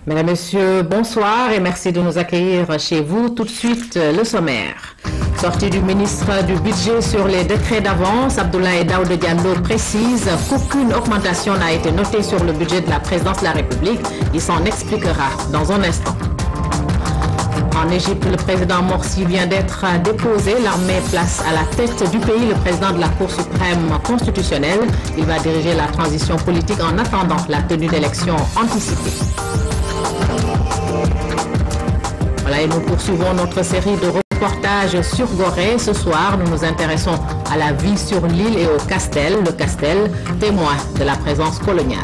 Mesdames, Messieurs, bonsoir et merci de nous accueillir chez vous. Tout de suite, le sommaire. Sortie du ministre du Budget sur les décrets d'avance, Abdoulaye Daouda Diallo précise qu'aucune augmentation n'a été notée sur le budget de la présidence de la République. Il s'en expliquera dans un instant. En Égypte, le président Morsi vient d'être déposé. L'armée place à la tête du pays le président de la Cour suprême constitutionnelle. Il va diriger la transition politique en attendant la tenue d'élections anticipées. Voilà, et nous poursuivons notre série de reportages sur Gorée. Ce soir, nous nous intéressons à la vie sur l'île et au Castel. Le Castel, témoin de la présence coloniale.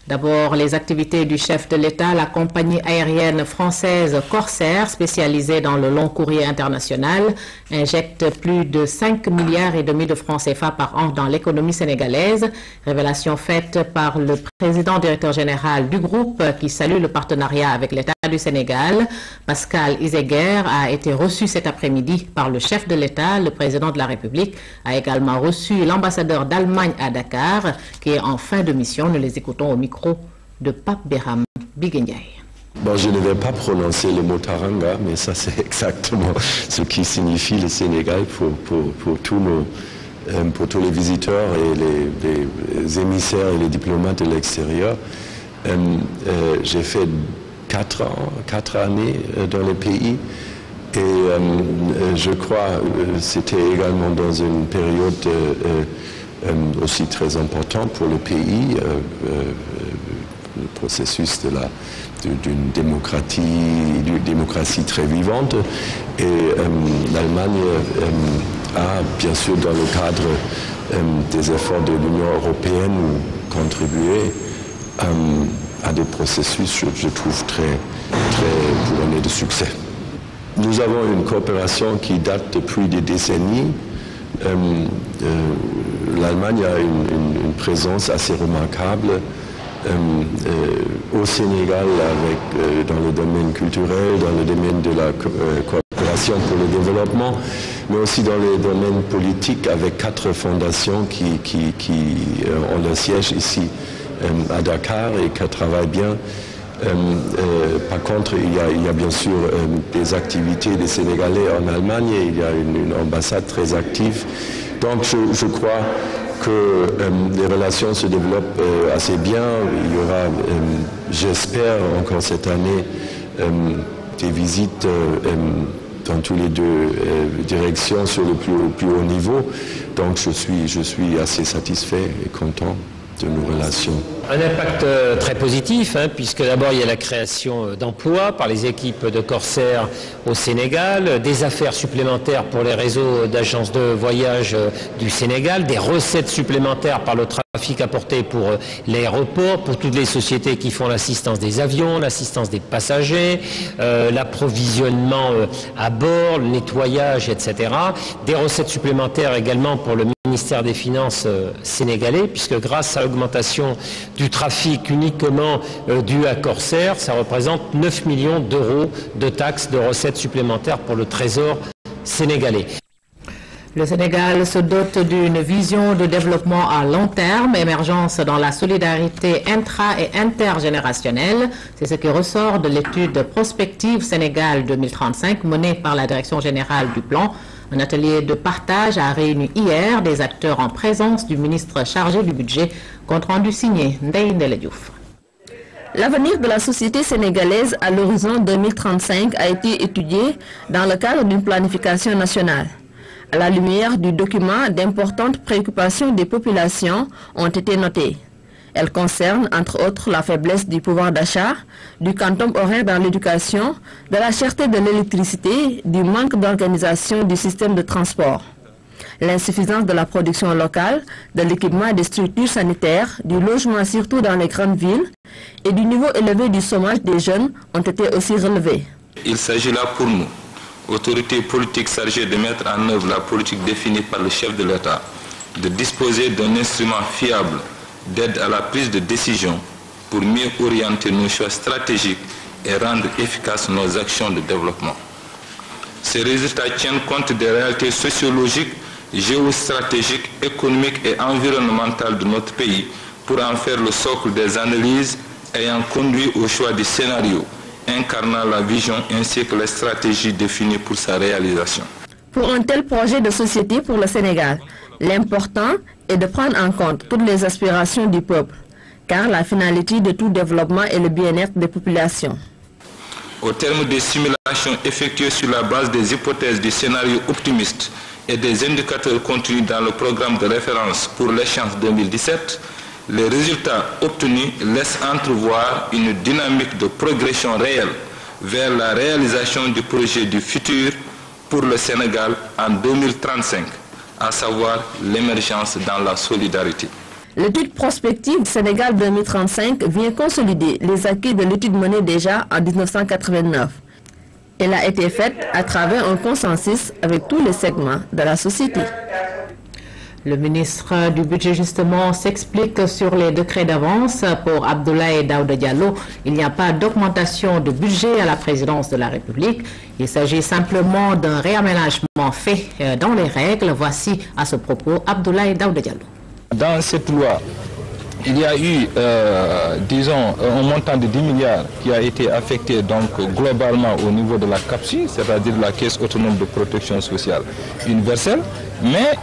D'abord, les activités du chef de l'État, la compagnie aérienne française Corsair, spécialisée dans le long courrier international, injecte plus de 5,5 milliards de francs CFA par an dans l'économie sénégalaise. Révélation faite par le président directeur général du groupe qui salue le partenariat avec l'État du Sénégal. Pascal Izeguer a été reçu cet après-midi par le chef de l'État. Le président de la République a également reçu l'ambassadeur d'Allemagne à Dakar qui est en fin de mission. Nous les écoutons au micro de Pape Béram Biguendiaï. Bon, je ne vais pas prononcer le mot Taranga, mais ça c'est exactement ce qui signifie le Sénégal pour tous les visiteurs et les émissaires et les diplomates de l'extérieur. J'ai fait 4 années dans le pays et je crois que c'était également dans une période aussi très importante pour le pays, le processus d'une démocratie très vivante. Et l'Allemagne a, bien sûr, dans le cadre des efforts de l'Union européenne, contribué à des processus, je trouve, très couronnés de succès. Nous avons une coopération qui date depuis des décennies. L'Allemagne a une présence assez remarquable au Sénégal dans le domaine culturel, dans le domaine de la coopération pour le développement, mais aussi dans le domaine politique avec 4 fondations qui ont leur siège ici à Dakar et qui travaillent bien. Par contre, il y a bien sûr des activités des Sénégalais en Allemagne et il y a une ambassade très active. Donc je crois que les relations se développent assez bien. Il y aura, j'espère, encore cette année, des visites dans tous les 2 directions sur le plus haut niveau. Donc je suis assez satisfait et content de nos relations. Un impact très positif, puisque d'abord il y a la création d'emplois par les équipes de Corsair au Sénégal, des affaires supplémentaires pour les réseaux d'agences de voyage du Sénégal, des recettes supplémentaires par le trafic apporté pour l'aéroport, pour toutes les sociétés qui font l'assistance des avions, l'assistance des passagers, l'approvisionnement à bord, le nettoyage, etc. Des recettes supplémentaires également pour le ministère des Finances sénégalais, puisque grâce à l'augmentation du trafic uniquement dû à Corsair, ça représente 9 millions d'euros de taxes, de recettes supplémentaires pour le trésor sénégalais. Le Sénégal se dote d'une vision de développement à long terme, émergence dans la solidarité intra- et intergénérationnelle. C'est ce qui ressort de l'étude prospective Sénégal 2035 menée par la Direction générale du plan. Un atelier de partage a réuni hier des acteurs en présence du ministre chargé du budget, compte rendu signé Ndeye Ndele Diouf. L'avenir de la société sénégalaise à l'horizon 2035 a été étudié dans le cadre d'une planification nationale. À la lumière du document, d'importantes préoccupations des populations ont été notées. Elles concernent entre autres la faiblesse du pouvoir d'achat, du quantum horaire dans l'éducation, de la cherté de l'électricité, du manque d'organisation du système de transport. L'insuffisance de la production locale, de l'équipement et des structures sanitaires, du logement surtout dans les grandes villes et du niveau élevé du chômage des jeunes ont été aussi relevés. Il s'agit là pour nous autorité politique chargée de mettre en œuvre la politique définie par le chef de l'État, de disposer d'un instrument fiable d'aide à la prise de décision pour mieux orienter nos choix stratégiques et rendre efficaces nos actions de développement. Ces résultats tiennent compte des réalités sociologiques, géostratégiques, économiques et environnementales de notre pays pour en faire le socle des analyses ayant conduit au choix du scénario incarnant la vision ainsi que les stratégies définies pour sa réalisation. Pour un tel projet de société pour le Sénégal, l'important est de prendre en compte toutes les aspirations du peuple, car la finalité de tout développement est le bien-être des populations. Au terme des simulations effectuées sur la base des hypothèses du scénario optimiste et des indicateurs contenus dans le programme de référence pour l'échéance 2017, les résultats obtenus laissent entrevoir une dynamique de progression réelle vers la réalisation du projet du futur pour le Sénégal en 2035, à savoir l'émergence dans la solidarité. L'étude prospective du Sénégal 2035 vient consolider les acquis de l'étude menée déjà en 1989. Elle a été faite à travers un consensus avec tous les segments de la société. Le ministre du Budget, justement, s'explique sur les décrets d'avance. Pour Abdoulaye Daouda Diallo, il n'y a pas d'augmentation de budget à la présidence de la République. Il s'agit simplement d'un réaménagement fait dans les règles. Voici à ce propos Abdoulaye Daouda Diallo. Dans cette loi, il y a eu, disons, un montant de 10 milliards qui a été affecté donc globalement au niveau de la CAPSU, c'est-à-dire la Caisse autonome de protection sociale universelle. Mais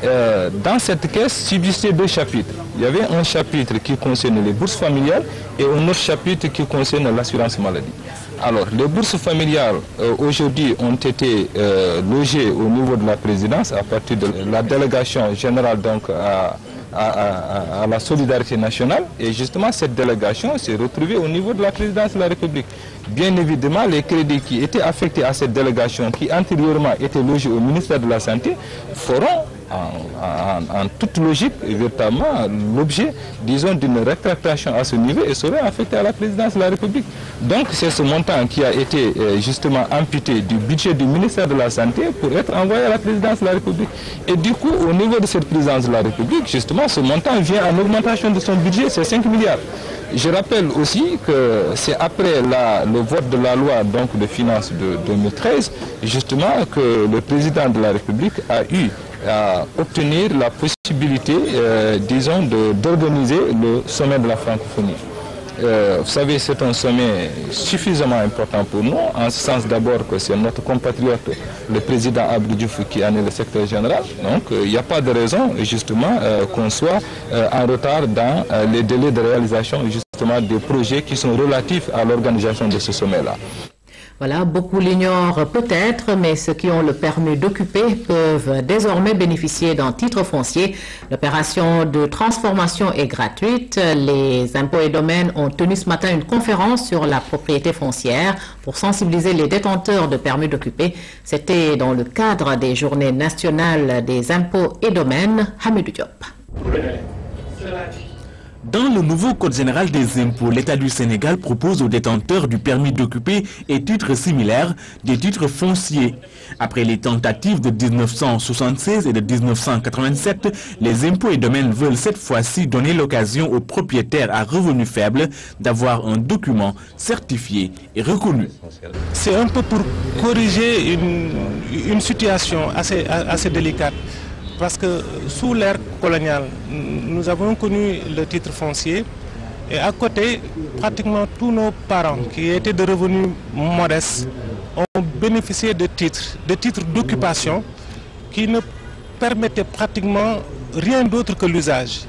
dans cette caisse subsistaient deux chapitres. Il y avait un chapitre qui concerne les bourses familiales et un autre chapitre qui concerne l'assurance maladie. Alors, les bourses familiales aujourd'hui ont été logées au niveau de la présidence à partir de la délégation générale donc à la solidarité nationale, et justement cette délégation s'est retrouvée au niveau de la présidence de la République. Bien évidemment, les crédits qui étaient affectés à cette délégation, qui antérieurement étaient logés au ministère de la Santé, feront en toute logique véritablement l'objet, disons, d'une rétractation à ce niveau et seront affectés à la présidence de la République. Donc c'est ce montant qui a été justement amputé du budget du ministère de la Santé pour être envoyé à la présidence de la République. Et du coup, au niveau de cette présidence de la République, justement, ce montant vient en augmentation de son budget, c'est 5 milliards. Je rappelle aussi que c'est après le vote de la loi donc, de finances de 2013, justement, que le président de la République a eu à obtenir la possibilité, disons, d'organiser le sommet de la francophonie. Vous savez, c'est un sommet suffisamment important pour nous, en ce sens d'abord que c'est notre compatriote, le président Abdou Diouf, qui en est le secrétaire général. Donc, il n'y a pas de raison, justement, qu'on soit en retard dans les délais de réalisation, justement, des projets qui sont relatifs à l'organisation de ce sommet-là. Voilà, beaucoup l'ignorent peut-être, mais ceux qui ont le permis d'occuper peuvent désormais bénéficier d'un titre foncier. L'opération de transformation est gratuite. Les impôts et domaines ont tenu ce matin une conférence sur la propriété foncière pour sensibiliser les détenteurs de permis d'occuper. C'était dans le cadre des journées nationales des impôts et domaines. Hamidou Diop. Dans le nouveau Code général des impôts, l'État du Sénégal propose aux détenteurs du permis d'occuper et titres similaires des titres fonciers. Après les tentatives de 1976 et de 1987, les impôts et domaines veulent cette fois-ci donner l'occasion aux propriétaires à revenus faibles d'avoir un document certifié et reconnu. C'est un peu pour corriger une situation assez délicate. Parce que sous l'ère coloniale, nous avons connu le titre foncier et à côté, pratiquement tous nos parents qui étaient de revenus modestes ont bénéficié de titres d'occupation qui ne permettaient pratiquement rien d'autre que l'usage.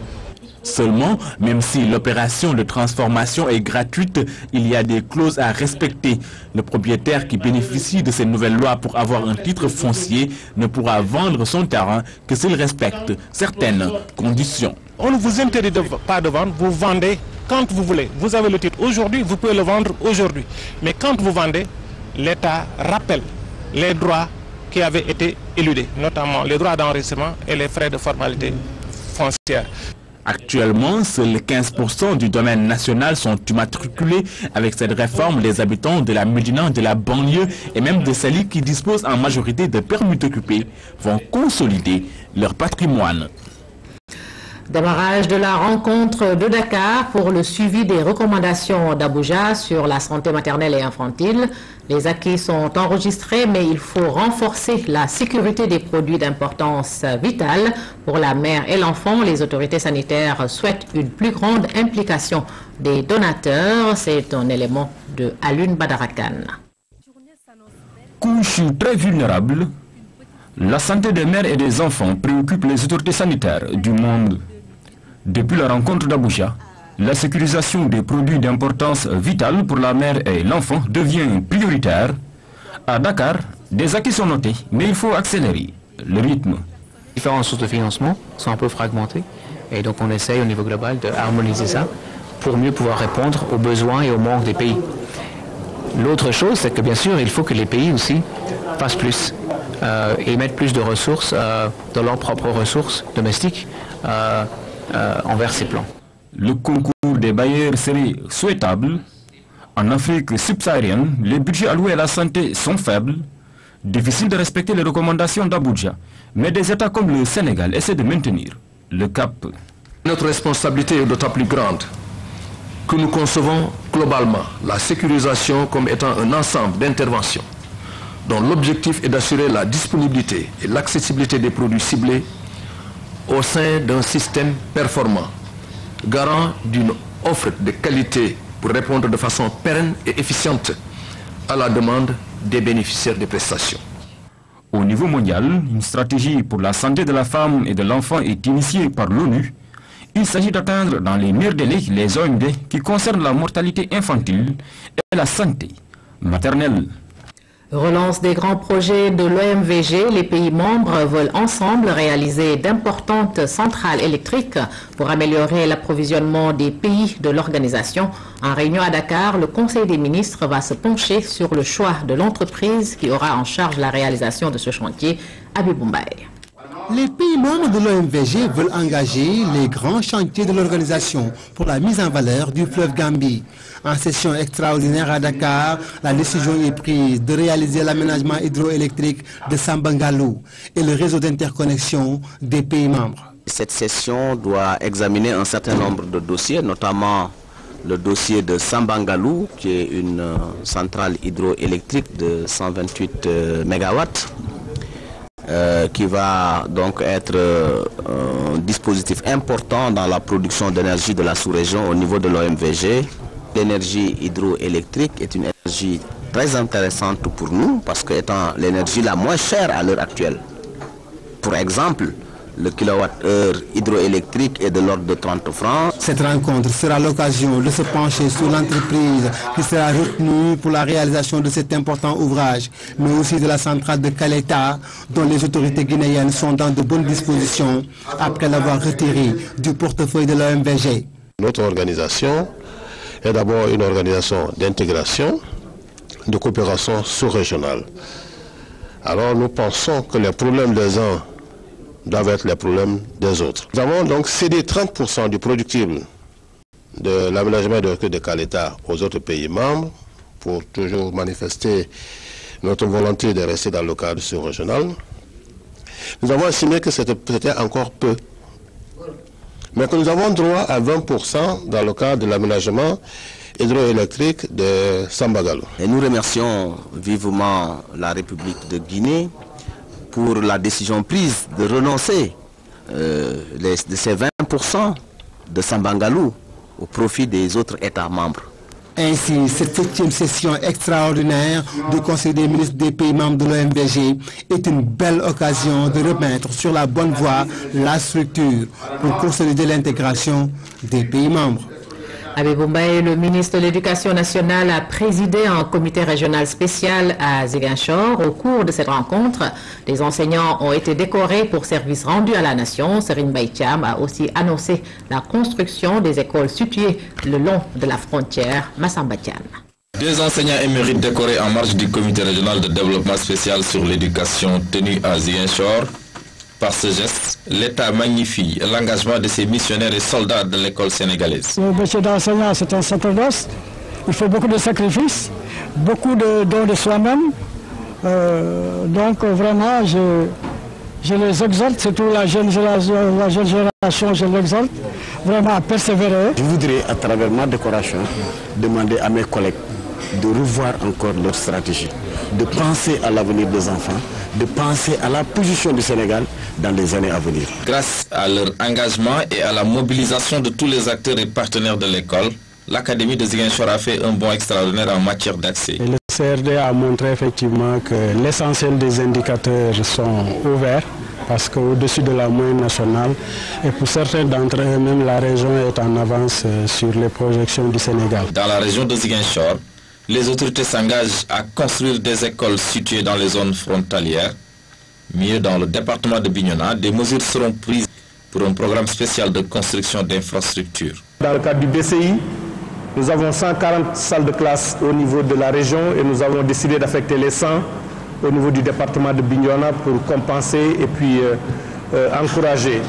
Seulement, même si l'opération de transformation est gratuite, il y a des clauses à respecter. Le propriétaire qui bénéficie de ces nouvelles lois pour avoir un titre foncier ne pourra vendre son terrain que s'il respecte certaines conditions. On ne vous interdit pas de vendre, vous vendez quand vous voulez. Vous avez le titre aujourd'hui, vous pouvez le vendre aujourd'hui. Mais quand vous vendez, l'État rappelle les droits qui avaient été éludés, notamment les droits d'enregistrement et les frais de formalité foncière. Actuellement, seuls 15% du domaine national sont immatriculés. Avec cette réforme, les habitants de la Médina, de la banlieue et même de Saly qui disposent en majorité de permis d'occuper vont consolider leur patrimoine. Démarrage de la rencontre de Dakar pour le suivi des recommandations d'Abuja sur la santé maternelle et infantile. Les acquis sont enregistrés, mais il faut renforcer la sécurité des produits d'importance vitale pour la mère et l'enfant. Les autorités sanitaires souhaitent une plus grande implication des donateurs. C'est un élément de Alun Badarakan. Couche très vulnérable, la santé des mères et des enfants préoccupe les autorités sanitaires du monde. Depuis la rencontre d'Abuja, la sécurisation des produits d'importance vitale pour la mère et l'enfant devient prioritaire. À Dakar, des acquis sont notés, mais il faut accélérer le rythme. Différentes sources de financement sont un peu fragmentées et donc on essaye au niveau global de harmoniser ça pour mieux pouvoir répondre aux besoins et aux manques des pays. L'autre chose, c'est que bien sûr, il faut que les pays aussi fassent plus et mettent plus de ressources dans leurs propres ressources domestiques envers ces plans. Le concours des bailleurs serait souhaitable. En Afrique subsaharienne, les budgets alloués à la santé sont faibles. Difficile de respecter les recommandations d'Abuja, mais des États comme le Sénégal essaient de maintenir le cap. Notre responsabilité est d'autant plus grande que nous concevons globalement la sécurisation comme étant un ensemble d'interventions dont l'objectif est d'assurer la disponibilité et l'accessibilité des produits ciblés au sein d'un système performant, garant d'une offre de qualité pour répondre de façon pérenne et efficiente à la demande des bénéficiaires des prestations. Au niveau mondial, une stratégie pour la santé de la femme et de l'enfant est initiée par l'ONU. Il s'agit d'atteindre dans les meilleurs délais les OMD qui concernent la mortalité infantile et la santé maternelle. Relance des grands projets de l'OMVG, les pays membres veulent ensemble réaliser d'importantes centrales électriques pour améliorer l'approvisionnement des pays de l'organisation. En réunion à Dakar, le Conseil des ministres va se pencher sur le choix de l'entreprise qui aura en charge la réalisation de ce chantier à Bibumbaï. Les pays membres de l'OMVG veulent engager les grands chantiers de l'organisation pour la mise en valeur du fleuve Gambie. En session extraordinaire à Dakar, la décision est prise de réaliser l'aménagement hydroélectrique de Sambangalou et le réseau d'interconnexion des pays membres. Cette session doit examiner un certain nombre de dossiers, notamment le dossier de Sambangalou, qui est une centrale hydroélectrique de 128 MW. Qui va donc être un dispositif important dans la production d'énergie de la sous-région au niveau de l'OMVG. L'énergie hydroélectrique est une énergie très intéressante pour nous parce qu'étant l'énergie la moins chère à l'heure actuelle. Pour exemple, le kilowattheure hydroélectrique est de l'ordre de 30 francs. Cette rencontre sera l'occasion de se pencher sur l'entreprise qui sera retenue pour la réalisation de cet important ouvrage, mais aussi de la centrale de Kaleta, dont les autorités guinéennes sont dans de bonnes dispositions après l'avoir retirée du portefeuille de l'OMVG. Notre organisation est d'abord une organisation d'intégration, de coopération sous-régionale. Alors nous pensons que les problèmes des uns doivent être les problèmes des autres. Nous avons donc cédé 30% du productible de l'aménagement de Kaleta aux autres pays membres pour toujours manifester notre volonté de rester dans le cadre sous-régional. Nous avons estimé que c'était encore peu, mais que nous avons droit à 20% dans le cadre de l'aménagement hydroélectrique de Sambangalou. Et nous remercions vivement la République de Guinée pour la décision prise de renoncer de ces 20% de Sambangalou au profit des autres États membres. Ainsi, cette 7e session extraordinaire du Conseil des ministres des pays membres de l'OMVG est une belle occasion de remettre sur la bonne voie la structure pour consolider l'intégration des pays membres. À Bibumbaï, le ministre de l'Éducation nationale a présidé un comité régional spécial à Ziguinchor. Au cours de cette rencontre, des enseignants ont été décorés pour services rendus à la nation. Serine Baïtiam a aussi annoncé la construction des écoles situées le long de la frontière Massambatian. Deux enseignants émérites décorés en marge du comité régional de développement spécial sur l'éducation tenu à Ziguinchor Par ce geste, l'État magnifie l'engagement de ses missionnaires et soldats de l'école sénégalaise. Le métier d'enseignant, c'est un sacerdoce. Il faut beaucoup de sacrifices, beaucoup de dons de soi-même. Donc vraiment, je les exhorte, surtout la jeune génération, je l'exhorte vraiment à persévérer. Je voudrais, à travers ma décoration, demander à mes collègues de revoir encore leur stratégie, de penser à l'avenir des enfants, de penser à la position du Sénégal dans les années à venir. Grâce à leur engagement et à la mobilisation de tous les acteurs et partenaires de l'école, l'Académie de Ziguinchor a fait un bond extraordinaire en matière d'accès. Le CRD a montré effectivement que l'essentiel des indicateurs sont ouverts parce qu'au-dessus de la moyenne nationale, et pour certains d'entre eux, même la région est en avance sur les projections du Sénégal. Dans la région de Ziguinchor, les autorités s'engagent à construire des écoles situées dans les zones frontalières. Mieux, dans le département de Bignona, des mesures seront prises pour un programme spécial de construction d'infrastructures. Dans le cadre du BCI, nous avons 140 salles de classe au niveau de la région et nous avons décidé d'affecter les 100 au niveau du département de Bignona pour compenser et puis encourager.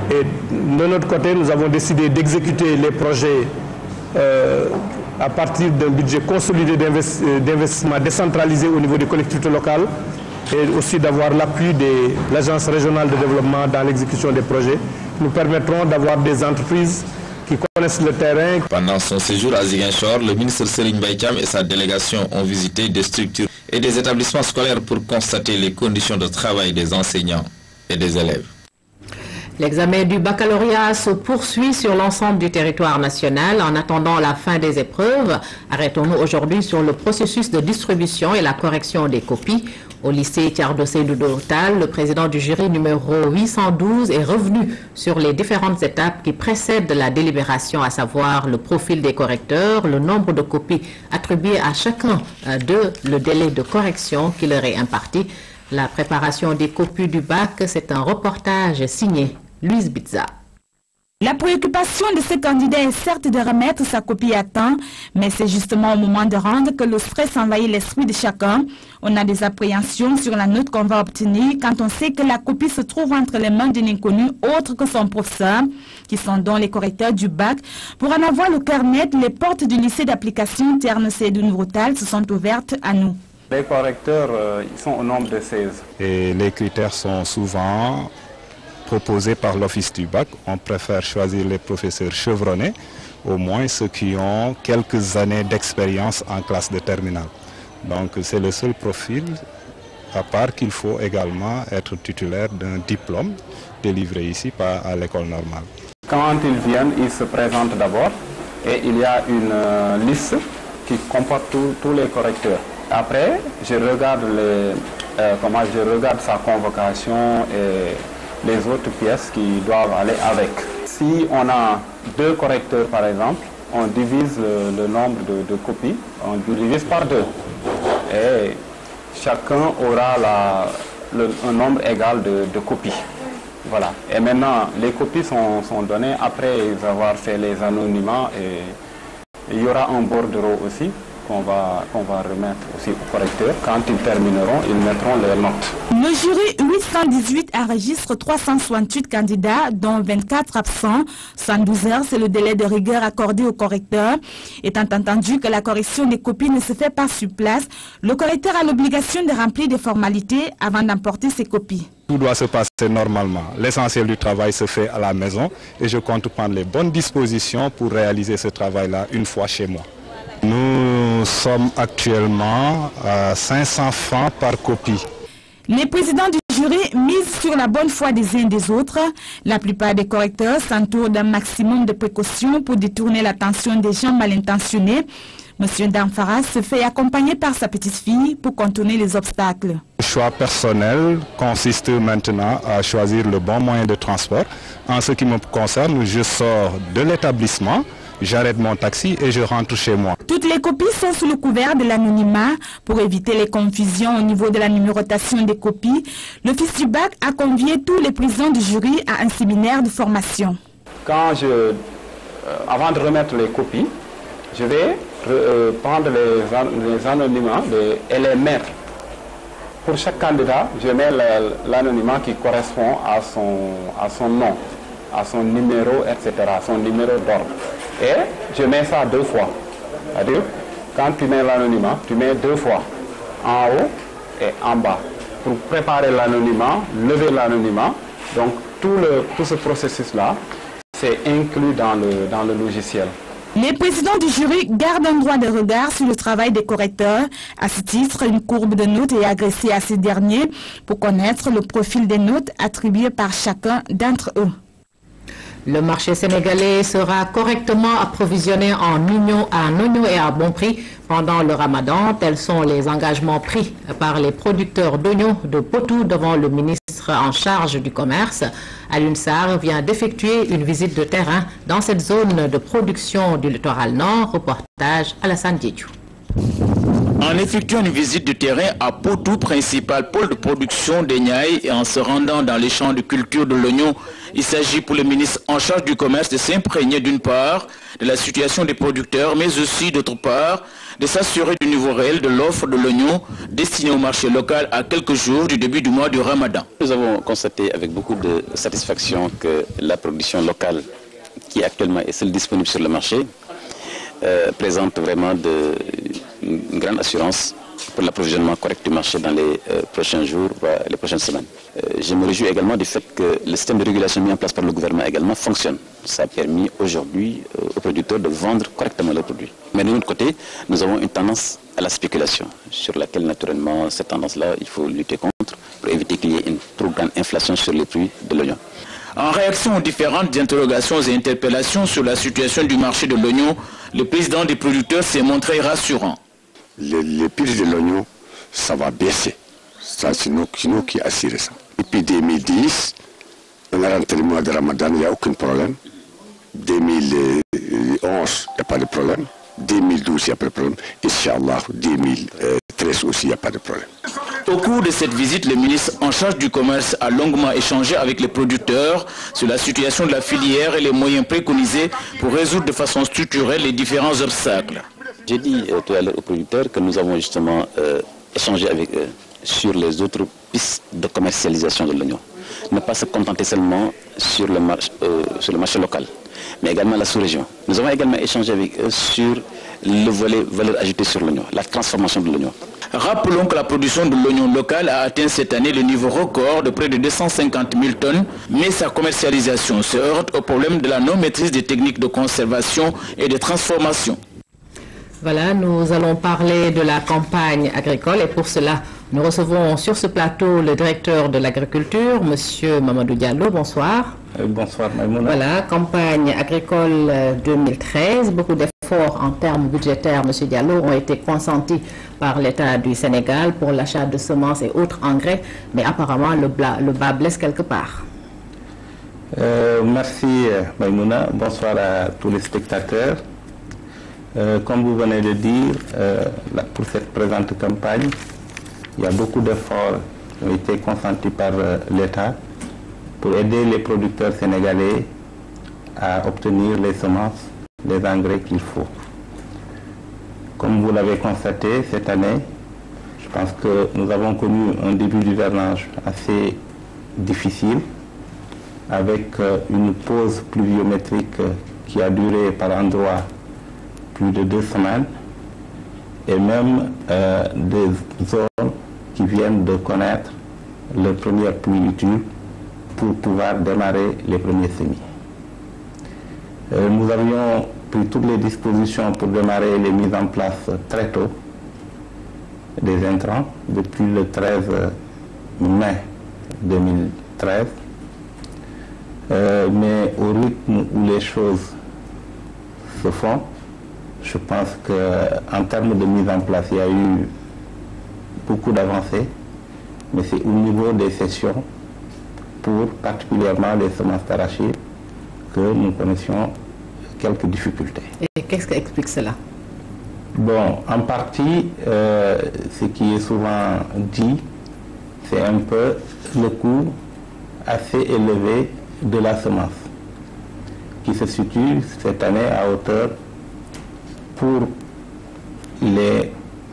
Et de notre côté, nous avons décidé d'exécuter les projets à partir d'un budget consolidé d'investissement décentralisé au niveau des collectivités locales et aussi d'avoir l'appui de l'Agence régionale de développement dans l'exécution des projets qui nous permettront d'avoir des entreprises qui connaissent le terrain. Pendant son séjour à Ziguinchor, le ministre Serigne Mbaye Thiam et sa délégation ont visité des structures et des établissements scolaires pour constater les conditions de travail des enseignants et des élèves. L'examen du baccalauréat se poursuit sur l'ensemble du territoire national. En attendant la fin des épreuves, arrêtons-nous aujourd'hui sur le processus de distribution et la correction des copies. Au lycée Thiardo Seydou Tall, le président du jury numéro 812 est revenu sur les différentes étapes qui précèdent la délibération, à savoir le profil des correcteurs, le nombre de copies attribuées à chacun d'eux, le délai de correction qui leur est imparti. La préparation des copies du bac, c'est un reportage signé Louise Bitza. La préoccupation de ce candidat est certes de remettre sa copie à temps, mais c'est justement au moment de rendre que le stress envahit l'esprit de chacun. On a des appréhensions sur la note qu'on va obtenir quand on sait que la copie se trouve entre les mains d'un inconnu autre que son professeur, qui sont donc les correcteurs du bac. Pour en avoir le cœur net, les portes du lycée d'application Thiardo Seydou Tall se sont ouvertes à nous. Les correcteurs, ils sont au nombre de 16. Et les critères sont souvent proposés par l'office du bac. On préfère choisir les professeurs chevronnés, au moins ceux qui ont quelques années d'expérience en classe de terminale. Donc c'est le seul profil, à part qu'il faut également être titulaire d'un diplôme délivré ici à l'école normale. Quand ils viennent, ils se présentent d'abord et il y a une liste qui comporte tous les correcteurs. Après, je regarde sa convocation et les autres pièces qui doivent aller avec. Si on a 2 correcteurs par exemple, on divise le nombre de copies, on divise par 2. Et chacun aura un nombre égal de copies. Voilà. Et maintenant, les copies sont données après avoir fait les anonymats et il y aura un bordereau aussi qu'on va remettre aussi aux correcteurs. Quand ils termineront, ils mettront les notes. Le jury 818 enregistre 368 candidats, dont 24 absents. 112 heures, c'est le délai de rigueur accordé aux correcteurs. Étant entendu que la correction des copies ne se fait pas sur place, le correcteur a l'obligation de remplir des formalités avant d'emporter ses copies. Tout doit se passer normalement. L'essentiel du travail se fait à la maison et je compte prendre les bonnes dispositions pour réaliser ce travail-là une fois chez moi. Nous sommes actuellement à 500 francs par copie. Les présidents du jury misent sur la bonne foi des uns et des autres. La plupart des correcteurs s'entourent d'un maximum de précautions pour détourner l'attention des gens mal intentionnés. Monsieur Damfaras se fait accompagner par sa petite-fille pour contourner les obstacles. Le choix personnel consiste maintenant à choisir le bon moyen de transport. En ce qui me concerne, je sors de l'établissement, j'arrête mon taxi et je rentre chez moi. Toutes les copies sont sous le couvert de l'anonymat. Pour éviter les confusions au niveau de la numérotation des copies, l'office du bac a convié tous les présidents du jury à un séminaire de formation. Avant de remettre les copies, je vais prendre les anonymats et les mettre pour chaque candidat, je mets l'anonymat qui correspond à son nom, à son numéro, etc., son numéro d'ordre. Et je mets ça 2 fois. C'est-à-dire, quand tu mets l'anonymat, tu mets 2 fois, en haut et en bas, pour préparer l'anonymat, lever l'anonymat. Donc tout ce processus-là, c'est inclus dans le logiciel. Les présidents du jury gardent un droit de regard sur le travail des correcteurs. À ce titre, une courbe de notes est adressée à ces derniers pour connaître le profil des notes attribuées par chacun d'entre eux. Le marché sénégalais sera correctement approvisionné en oignons et à bon prix pendant le ramadan. Tels sont les engagements pris par les producteurs d'oignons de Potou devant le ministre en charge du commerce. Alioune Sarr vient d'effectuer une visite de terrain dans cette zone de production du littoral nord. Reportage Alassane Diédiou. En effectuant une visite de terrain à Potou, principal pôle de production des Niayes, et en se rendant dans les champs de culture de l'oignon, il s'agit pour le ministre en charge du commerce de s'imprégner d'une part de la situation des producteurs, mais aussi d'autre part de s'assurer du niveau réel de l'offre de l'oignon destiné au marché local à quelques jours du début du mois du Ramadan. Nous avons constaté avec beaucoup de satisfaction que la production locale, qui actuellement est celle disponible sur le marché, présente vraiment une grande assurance pour l'approvisionnement correct du marché dans les prochains jours, les prochaines semaines. Je me réjouis également du fait que le système de régulation mis en place par le gouvernement également fonctionne. Ça a permis aujourd'hui aux producteurs de vendre correctement leurs produits. Mais de l'autre côté, nous avons une tendance à la spéculation, sur laquelle naturellement, cette tendance-là, il faut lutter contre pour éviter qu'il y ait une trop grande inflation sur les prix de l'oignon. En réaction aux différentes interrogations et interpellations sur la situation du marché de l'oignon, le président des producteurs s'est montré rassurant. Les prix de l'oignon, ça va baisser. Ça, c'est nous qui assurons ça. Depuis 2010, on a rentré le mois de Ramadan, il n'y a aucun problème. 2011, il n'y a pas de problème. 2012, il n'y a pas de problème. Inch'Allah, 2013 aussi, il n'y a pas de problème. Au cours de cette visite, le ministre en charge du commerce a longuement échangé avec les producteurs sur la situation de la filière et les moyens préconisés pour résoudre de façon structurelle les différents obstacles. J'ai dit tout à l'heure aux producteurs que nous avons justement échangé avec eux sur les autres pistes de commercialisation de l'oignon. Ne pas se contenter seulement sur le marché local, mais également la sous-région. Nous avons également échangé avec eux sur le volet valeur ajoutée sur l'oignon, la transformation de l'oignon. Rappelons que la production de l'oignon local a atteint cette année le niveau record de près de 250 000 tonnes, mais sa commercialisation se heurte au problème de la non-maîtrise des techniques de conservation et de transformation. Voilà, nous allons parler de la campagne agricole et pour cela, nous recevons sur ce plateau le directeur de l'agriculture, M. Mamadou Diallo. Bonsoir. Bonsoir, Maïmouna. Voilà, campagne agricole 2013. Beaucoup d'efforts en termes budgétaires, M. Diallo, ont été consentis par l'État du Sénégal pour l'achat de semences et autres engrais, mais apparemment le bas blesse quelque part. Merci, Maïmouna. Bonsoir à tous les spectateurs. Comme vous venez de dire, pour cette présente campagne, il y a beaucoup d'efforts qui ont été consentis par l'État pour aider les producteurs sénégalais à obtenir les semences, les engrais qu'il faut. Comme vous l'avez constaté, cette année, je pense que nous avons connu un début d'hivernage assez difficile, avec une pause pluviométrique qui a duré par endroits plus de 2 semaines, et même des zones qui viennent de connaître les premières pluies utiles pour pouvoir démarrer les premiers semis. Nous avions pris toutes les dispositions pour démarrer les mises en place très tôt des intrants, depuis le 13 mai 2013. Mais au rythme où les choses se font, je pense qu'en termes de mise en place, il y a eu beaucoup d'avancées, mais c'est au niveau des sessions, pour particulièrement les semences d'arachide, que nous connaissions quelques difficultés. Et qu'est-ce qui explique cela? Bon, en partie, ce qui est souvent dit, c'est un peu le coût assez élevé de la semence, qui se situe cette année à hauteur, pour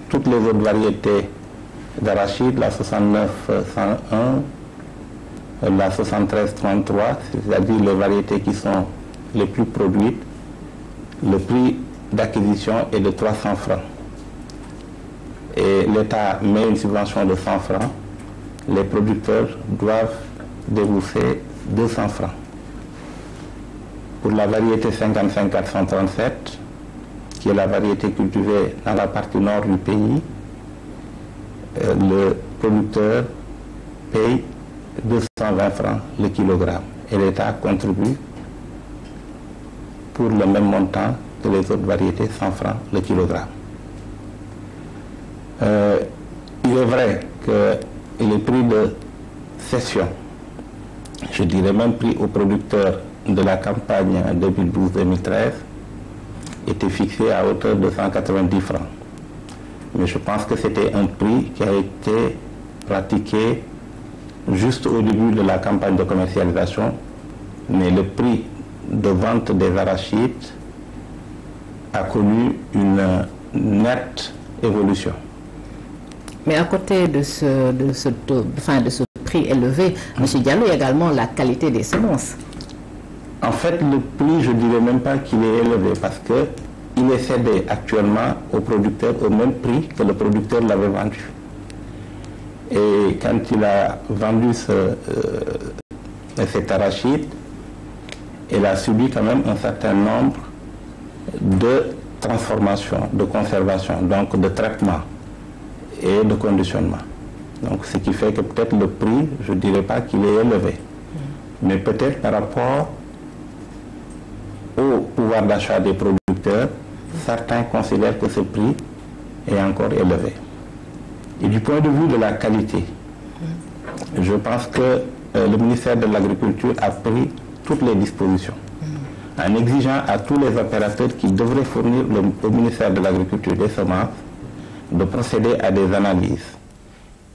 toutes les autres variétés d'arachide, la 69-101, la 73-33, c'est-à-dire les variétés qui sont les plus produites. Le prix d'acquisition est de 300 francs. Et l'État met une subvention de 100 francs. Les producteurs doivent débourser 200 francs. Pour la variété 55-437, qui est la variété cultivée dans la partie nord du pays, le producteur paye 220 francs le kilogramme et l'État contribue pour le même montant que les autres variétés, 100 francs le kilogramme. Il est vrai que les prix de cession, je dirais même prix aux producteurs de la campagne 2012-2013, était fixé à hauteur de 190 francs. Mais je pense que c'était un prix qui a été pratiqué juste au début de la campagne de commercialisation, mais le prix de vente des arachides a connu une nette évolution. Mais à côté de ce prix élevé, M. Diallo, il y a également la qualité des semences. En fait, le prix, je ne dirais même pas qu'il est élevé parce qu'il est cédé actuellement au producteur au même prix que le producteur l'avait vendu. Et quand il a vendu cet arachide, il a subi quand même un certain nombre de transformations, de conservation, donc de traitement et de conditionnement. Donc ce qui fait que peut-être le prix, je ne dirais pas qu'il est élevé, mais peut-être par rapport au pouvoir d'achat des producteurs, certains considèrent que ce prix est encore élevé. Et du point de vue de la qualité, je pense que le ministère de l'Agriculture a pris toutes les dispositions en exigeant à tous les opérateurs qui devraient fournir au ministère de l'Agriculture des semences de procéder à des analyses.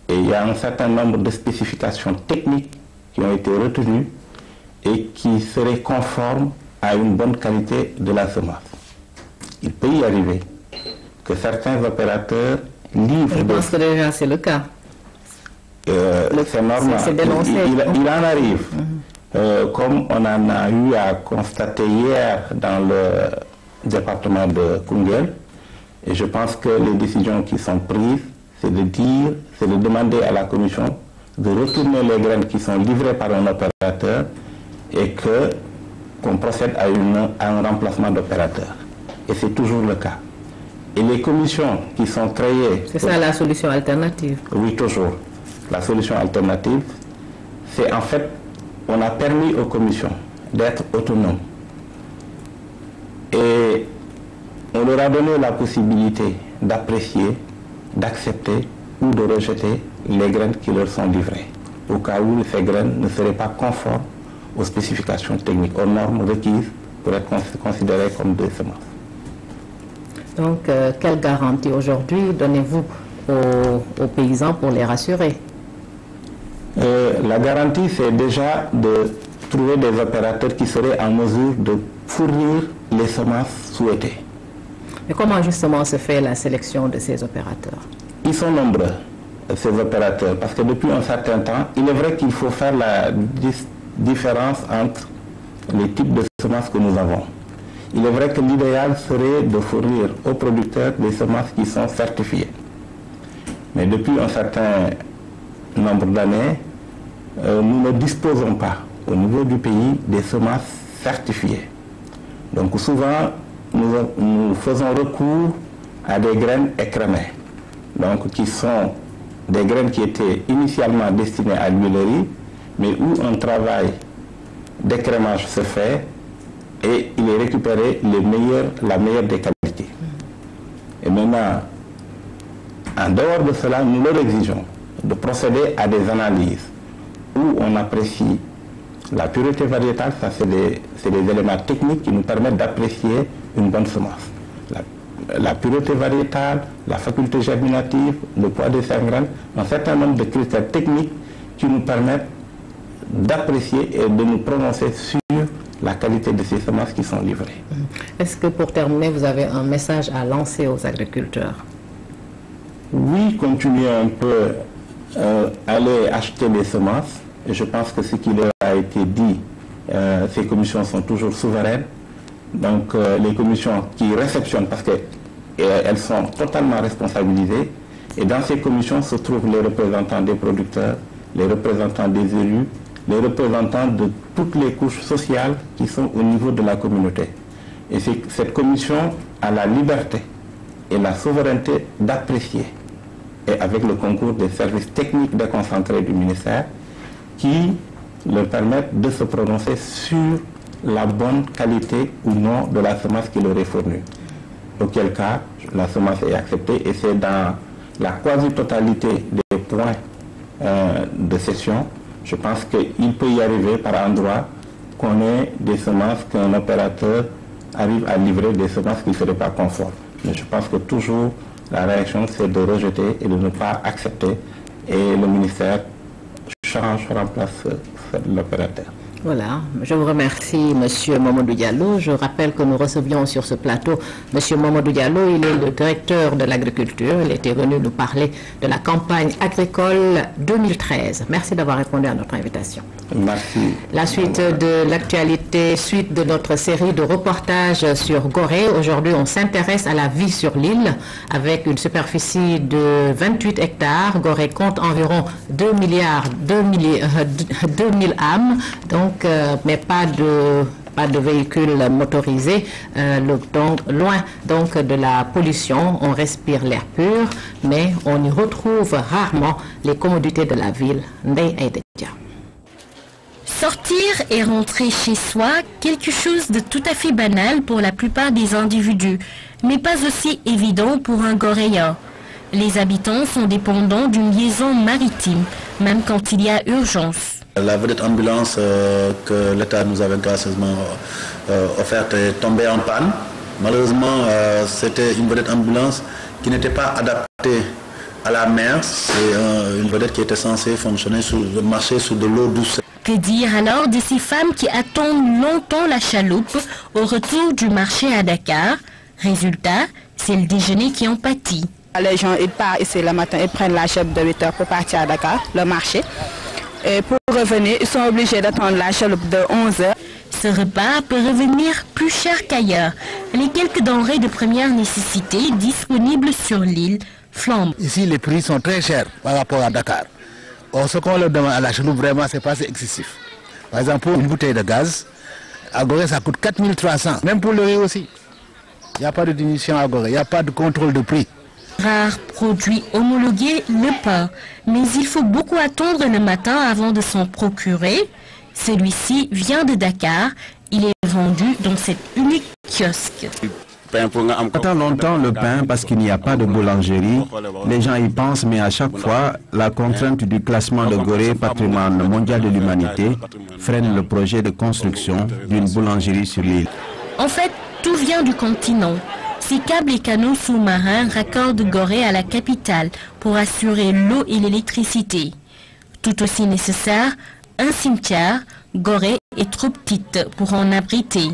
Et il y a un certain nombre de spécifications techniques qui ont été retenues et qui seraient conformes à une bonne qualité de la semence. Il peut y arriver que certains opérateurs livrent... Je pense que déjà c'est le cas. C'est normal. C'est dénoncé. Il en arrive. Comme on en a eu à constater hier dans le département de Koungheul, et je pense que les décisions qui sont prises, c'est de demander à la commission de retourner les graines qui sont livrées par un opérateur et qu'on procède à un remplacement d'opérateur. Et c'est toujours le cas. Et les commissions qui sont créées... C'est ça la solution alternative. Oui, toujours. La solution alternative, c'est en fait, on a permis aux commissions d'être autonomes. Et on leur a donné la possibilité d'apprécier, d'accepter ou de rejeter les graines qui leur sont livrées, au cas où ces graines ne seraient pas conformes aux spécifications techniques, aux normes requises pour être considérées comme des semences. Donc, quelle garantie aujourd'hui donnez-vous aux paysans pour les rassurer? La garantie, c'est déjà de trouver des opérateurs qui seraient en mesure de fournir les semences souhaitées. Mais comment justement se fait la sélection de ces opérateurs? Ils sont nombreux, ces opérateurs, parce que depuis un certain temps, il est vrai qu'il faut faire la différence entre les types de semences que nous avons. Il est vrai que l'idéal serait de fournir aux producteurs des semences qui sont certifiées. Mais depuis un certain nombre d'années, nous ne disposons pas au niveau du pays des semences certifiées. Donc souvent, nous faisons recours à des graines écrémées, donc qui sont des graines qui étaient initialement destinées à l'huilerie, mais où un travail d'écrémage se fait et il est récupéré la meilleure des qualités. Et maintenant, en dehors de cela, nous leur exigeons de procéder à des analyses où on apprécie la pureté variétale, ça c'est des éléments techniques qui nous permettent d'apprécier une bonne semence. La pureté variétale, la faculté germinative, le poids des graines, un certain nombre de critères techniques qui nous permettent d'apprécier et de nous prononcer sur la qualité de ces semences qui sont livrées. Est-ce que pour terminer, vous avez un message à lancer aux agriculteurs? oui, continuer un peu, aller acheter des semences. Et je pense que ce qui leur a été dit, ces commissions sont toujours souveraines. Donc les commissions qui réceptionnent, parce qu'elles sont totalement responsabilisées, et dans ces commissions se trouvent les représentants des producteurs, les représentants des élus, les représentants de toutes les couches sociales qui sont au niveau de la communauté. Et cette commission a la liberté et la souveraineté d'apprécier, et avec le concours des services techniques déconcentrés du ministère, qui leur permettent de se prononcer sur la bonne qualité ou non de la semence qui leur est fournie. Auquel cas, la semence est acceptée, et c'est dans la quasi-totalité des points de cession, je pense qu'il peut y arriver par endroit qu'on ait des semences, qu'un opérateur arrive à livrer des semences qui ne seraient pas conformes. Mais je pense que toujours la réaction, c'est de rejeter et de ne pas accepter, et le ministère remplace l'opérateur. Voilà, je vous remercie, Monsieur Mamadou Diallo. Je rappelle que nous recevions sur ce plateau Monsieur Mamadou Diallo. Il est le directeur de l'agriculture. Il était venu nous parler de la campagne agricole 2013. Merci d'avoir répondu à notre invitation. Merci. La suite de l'actualité, suite de notre série de reportages sur Gorée. Aujourd'hui, on s'intéresse à la vie sur l'île avec une superficie de 28 hectares. Gorée compte environ 2000 âmes. Donc, mais pas de véhicules motorisés, loin donc de la pollution. On respire l'air pur, mais on y retrouve rarement les commodités de la ville. Ndeye Aïdja. Sortir et rentrer chez soi, quelque chose de tout à fait banal pour la plupart des individus, mais pas aussi évident pour un Goréen. Les habitants sont dépendants d'une liaison maritime, même quand il y a urgence. La vedette ambulance que l'État nous avait gracieusement offerte est tombée en panne. Malheureusement, c'était une vedette ambulance qui n'était pas adaptée à la mer. C'est une vedette qui était censée fonctionner marcher sur de l'eau douce. Que dire alors de ces femmes qui attendent longtemps la chaloupe au retour du marché à Dakar? Résultat, c'est le déjeuner qui en pâtit. Les gens ils partent ici le matin, ils prennent la chaloupe de 8 heures pour partir à Dakar, le marché. Et pour revenir, ils sont obligés d'attendre la chaloupe de 11 heures. Ce repas peut revenir plus cher qu'ailleurs. Les quelques denrées de première nécessité disponibles sur l'île flambent. Ici, les prix sont très chers par rapport à Dakar. Or, ce qu'on leur demande à la chaloupe, vraiment, c'est pas assez excessif. Par exemple, pour une bouteille de gaz, à Gorée, ça coûte 4300. Même pour le riz aussi. Il n'y a pas de diminution à Gorée, il n'y a pas de contrôle de prix. Rare produit homologué, le pain. Mais il faut beaucoup attendre le matin avant de s'en procurer. Celui-ci vient de Dakar. Il est vendu dans cet unique kiosque. On attend longtemps le pain parce qu'il n'y a pas de boulangerie. Les gens y pensent, mais à chaque fois, la contrainte du classement de Gorée, patrimoine mondial de l'humanité, freine le projet de construction d'une boulangerie sur l'île. En fait, tout vient du continent. Ces câbles et canaux sous-marins raccordent Gorée à la capitale pour assurer l'eau et l'électricité. Tout aussi nécessaire, un cimetière, Gorée est trop petite pour en abriter.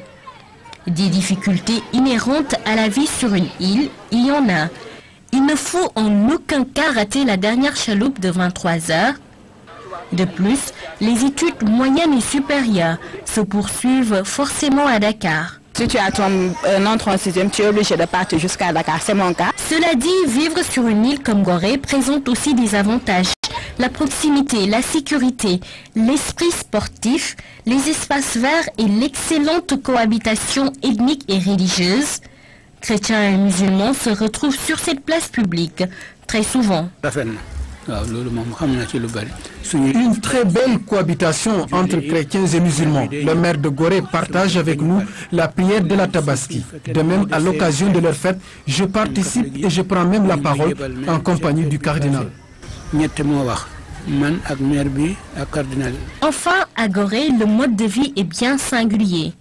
Des difficultés inhérentes à la vie sur une île, il y en a. Il ne faut en aucun cas rater la dernière chaloupe de 23 heures. De plus, les études moyennes et supérieures se poursuivent forcément à Dakar. Si tu as ton entrée en 6e, tu es obligé de partir jusqu'à Dakar, c'est mon cas. Cela dit, vivre sur une île comme Gorée présente aussi des avantages. La proximité, la sécurité, l'esprit sportif, les espaces verts et l'excellente cohabitation ethnique et religieuse. Chrétiens et musulmans se retrouvent sur cette place publique très souvent. Une très belle cohabitation entre chrétiens et musulmans. Le maire de Gorée partage avec nous la prière de la Tabaski. De même, à l'occasion de leur fête, je participe et je prends même la parole en compagnie du cardinal. Enfin, à Gorée, le mode de vie est bien singulier.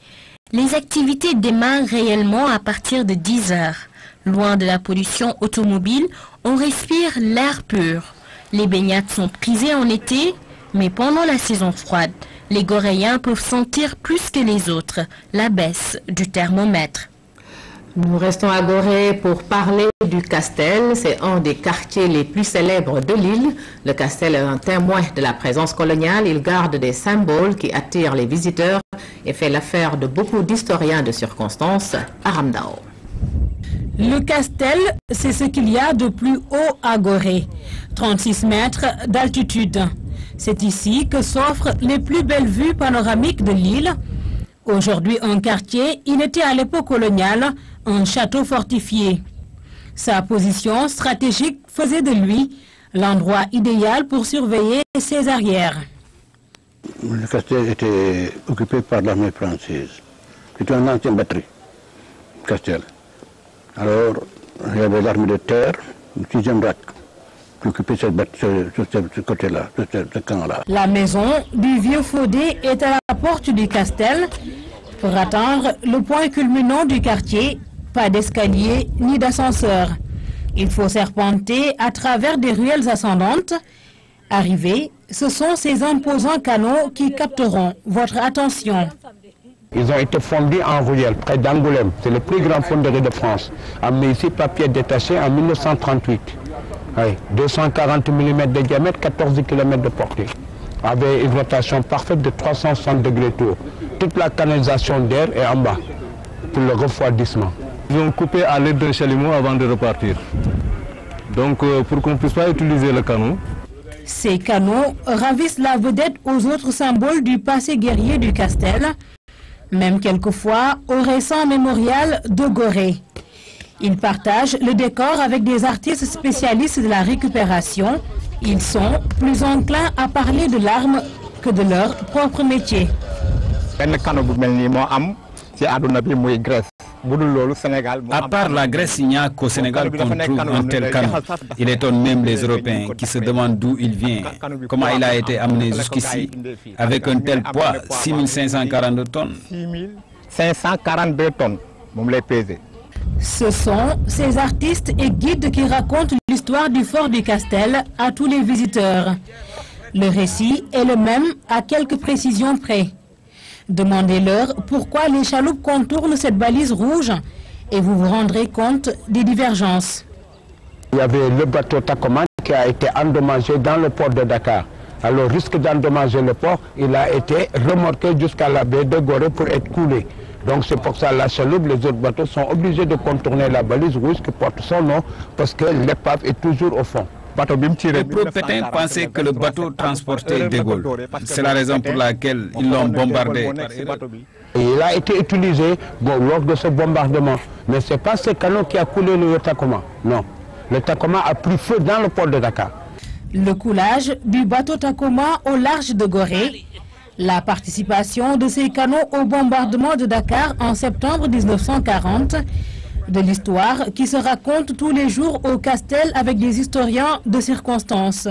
Les activités démarrent réellement à partir de 10 heures. Loin de la pollution automobile, on respire l'air pur. Les baignades sont prisées en été, mais pendant la saison froide, les Goréens peuvent sentir plus que les autres la baisse du thermomètre. Nous restons à Gorée pour parler du Castel. C'est un des quartiers les plus célèbres de l'île. Le Castel est un témoin de la présence coloniale. Il garde des symboles qui attirent les visiteurs et fait l'affaire de beaucoup d'historiens de circonstances. Aramdao. Le Castel, c'est ce qu'il y a de plus haut à Gorée. 36 mètres d'altitude. C'est ici que s'offrent les plus belles vues panoramiques de l'île. Aujourd'hui un quartier, il était à l'époque coloniale un château fortifié. Sa position stratégique faisait de lui l'endroit idéal pour surveiller ses arrières. Le Castel était occupé par l'armée française. C'était une ancienne batterie, Castel. Alors, il y avait l'armée de terre, le 6e RAC, qui occupait ce côté-là, ce camp-là. La maison du vieux Faudé est à la porte du Castel. Pour atteindre le point culminant du quartier, pas d'escalier ni d'ascenseur. Il faut serpenter à travers des ruelles ascendantes. Arrivé, ce sont ces imposants canaux qui capteront votre attention. Ils ont été fondés en ruelle, près d'Angoulême. C'est le plus grand fonderie de France. Amené ici par pied détaché en 1938. Oui, 240 mm de diamètre, 14 km de portée. Avec une rotation parfaite de 360 degrés tour. Toute la canalisation d'air est en bas pour le refroidissement. Ils ont coupé à l'aide d'un chalumeau avant de repartir. Donc pour qu'on ne puisse pas utiliser le canot. Ces canaux ravissent la vedette aux autres symboles du passé guerrier du Castel, même quelquefois au récent mémorial de Gorée. Ils partagent le décor avec des artistes spécialistes de la récupération. Ils sont plus enclins à parler de l'arme que de leur propre métier. À part la Grèce, il n'y a qu'au Sénégal qu'on trouve un tel canot. Il étonne même les Européens qui se demandent d'où il vient, comment il a été amené jusqu'ici, avec un tel poids, 6542 tonnes. 6542 tonnes, vous me les pesez. Ce sont ces artistes et guides qui racontent l'histoire du fort du Castel à tous les visiteurs. Le récit est le même à quelques précisions près. Demandez-leur pourquoi les chaloupes contournent cette balise rouge et vous vous rendrez compte des divergences. Il y avait le bateau Tacoma qui a été endommagé dans le port de Dakar. Alors, risque d'endommager le port, il a été remorqué jusqu'à la baie de Gorée pour être coulé. Donc c'est pour ça que la chaloupe, les autres bateaux sont obligés de contourner la balise rouge qui porte son nom parce que l'épave est toujours au fond. Le pro-Pétain pensait que le bateau transportait De Gaulle. C'est la raison pour laquelle ils l'ont bombardé. Et il a été utilisé lors de ce bombardement. Mais ce n'est pas ce canot qui a coulé le Tacoma. Non. Le Tacoma a pris feu dans le port de Dakar. Le coulage du bateau Tacoma au large de Gorée. La participation de ces canots au bombardement de Dakar en septembre 1940. De l'histoire qui se raconte tous les jours au Castel avec des historiens de circonstances.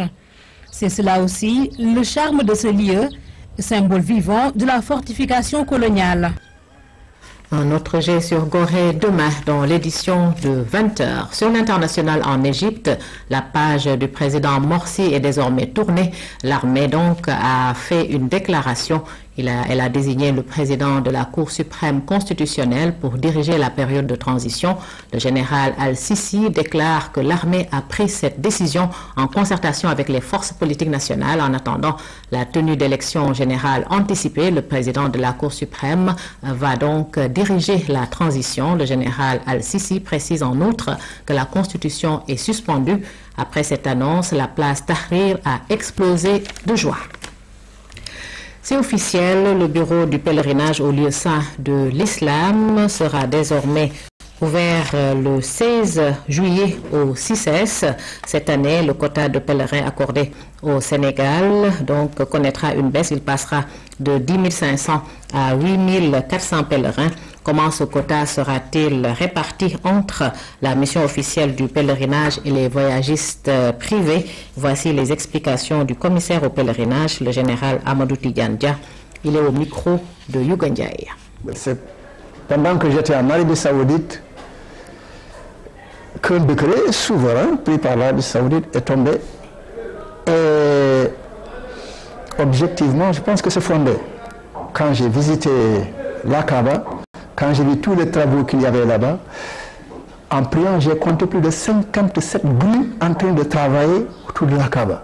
C'est cela aussi le charme de ce lieu, symbole vivant de la fortification coloniale. Un autre jet sur Gorée demain dans l'édition de 20h. Sur l'international en Égypte, la page du président Morsi est désormais tournée. L'armée donc a fait une déclaration. Elle a désigné le président de la Cour suprême constitutionnelle pour diriger la période de transition. Le général Al-Sisi déclare que l'armée a pris cette décision en concertation avec les forces politiques nationales en attendant la tenue d'élections générales anticipées. Le président de la Cour suprême va donc diriger la transition. Le général Al-Sisi précise en outre que la constitution est suspendue. Après cette annonce, la place Tahrir a explosé de joie. C'est officiel, le bureau du pèlerinage au lieu saint de l'islam sera désormais ouvert le 16 juillet au 6S. Cette année, le quota de pèlerins accordé au Sénégal donc connaîtra une baisse. Il passera de 10 500 à 8 400 pèlerins. Comment ce quota sera-t-il réparti entre la mission officielle du pèlerinage et les voyagistes privés? Voici les explications du commissaire au pèlerinage, le général Amadou Tidiane-Dia. Il est au micro de Yugandiaï. C'est pendant que j'étais en Arabie Saoudite qu'un décret souverain pris par l'Arabie Saoudite est tombé. Et objectivement, je pense que c'est fondé. Quand j'ai visité la Kaaba, Quand j'ai vu tous les travaux qu'il y avait là-bas, en priant, j'ai compté plus de 57 grues en train de travailler autour de la Kaaba.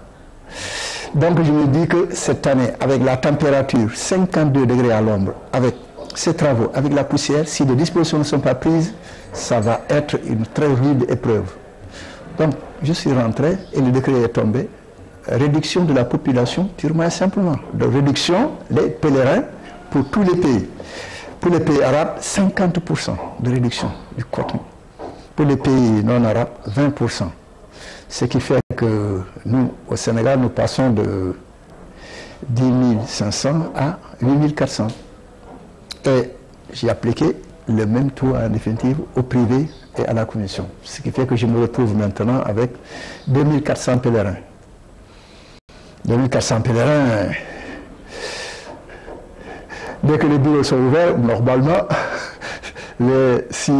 Donc je me dis que cette année, avec la température 52 degrés à l'ombre, avec ces travaux, avec la poussière, si les dispositions ne sont pas prises, ça va être une très rude épreuve. Donc je suis rentré et le décret est tombé. Réduction de la population, purement et simplement. De réduction des pèlerins pour tous les pays. Pour les pays arabes, 50% de réduction du quota. Pour les pays non arabes, 20%. Ce qui fait que nous, au Sénégal, nous passons de 10 500 à 8 400. Et j'ai appliqué le même taux en définitive au privé et à la commission. Ce qui fait que je me retrouve maintenant avec 2400 pèlerins. 2400 pèlerins, dès que les bureaux sont ouverts, normalement, si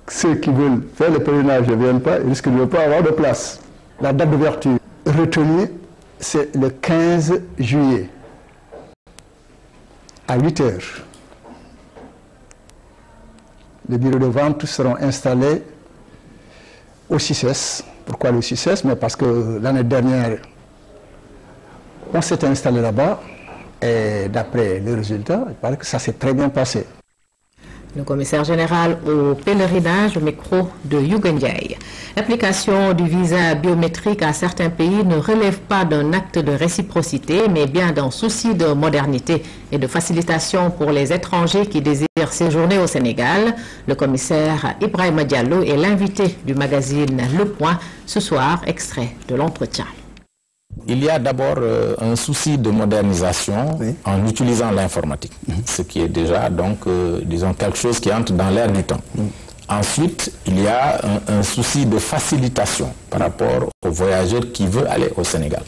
ceux qui veulent faire le pèlerinage ne viennent pas, ils risquent de ne pas avoir de place. La date d'ouverture retenue, c'est le 15 juillet, à 8 heures. Les bureaux de vente seront installés au CICES. Pourquoi le CICES? Mais parce que l'année dernière, on s'est installé là-bas et d'après les résultats, il paraît que ça s'est très bien passé. Le commissaire général au pèlerinage au micro de Yugendiaï. L'application du visa biométrique à certains pays ne relève pas d'un acte de réciprocité, mais bien d'un souci de modernité et de facilitation pour les étrangers qui désirent séjourner au Sénégal. Le commissaire Ibrahima Diallo est l'invité du magazine Le Point ce soir, extrait de l'entretien. Il y a d'abord un souci de modernisation en utilisant l'informatique, ce qui est déjà donc, disons, quelque chose qui entre dans l'air du temps. Ensuite, il y a un souci de facilitation par rapport aux voyageurs qui veulent aller au Sénégal.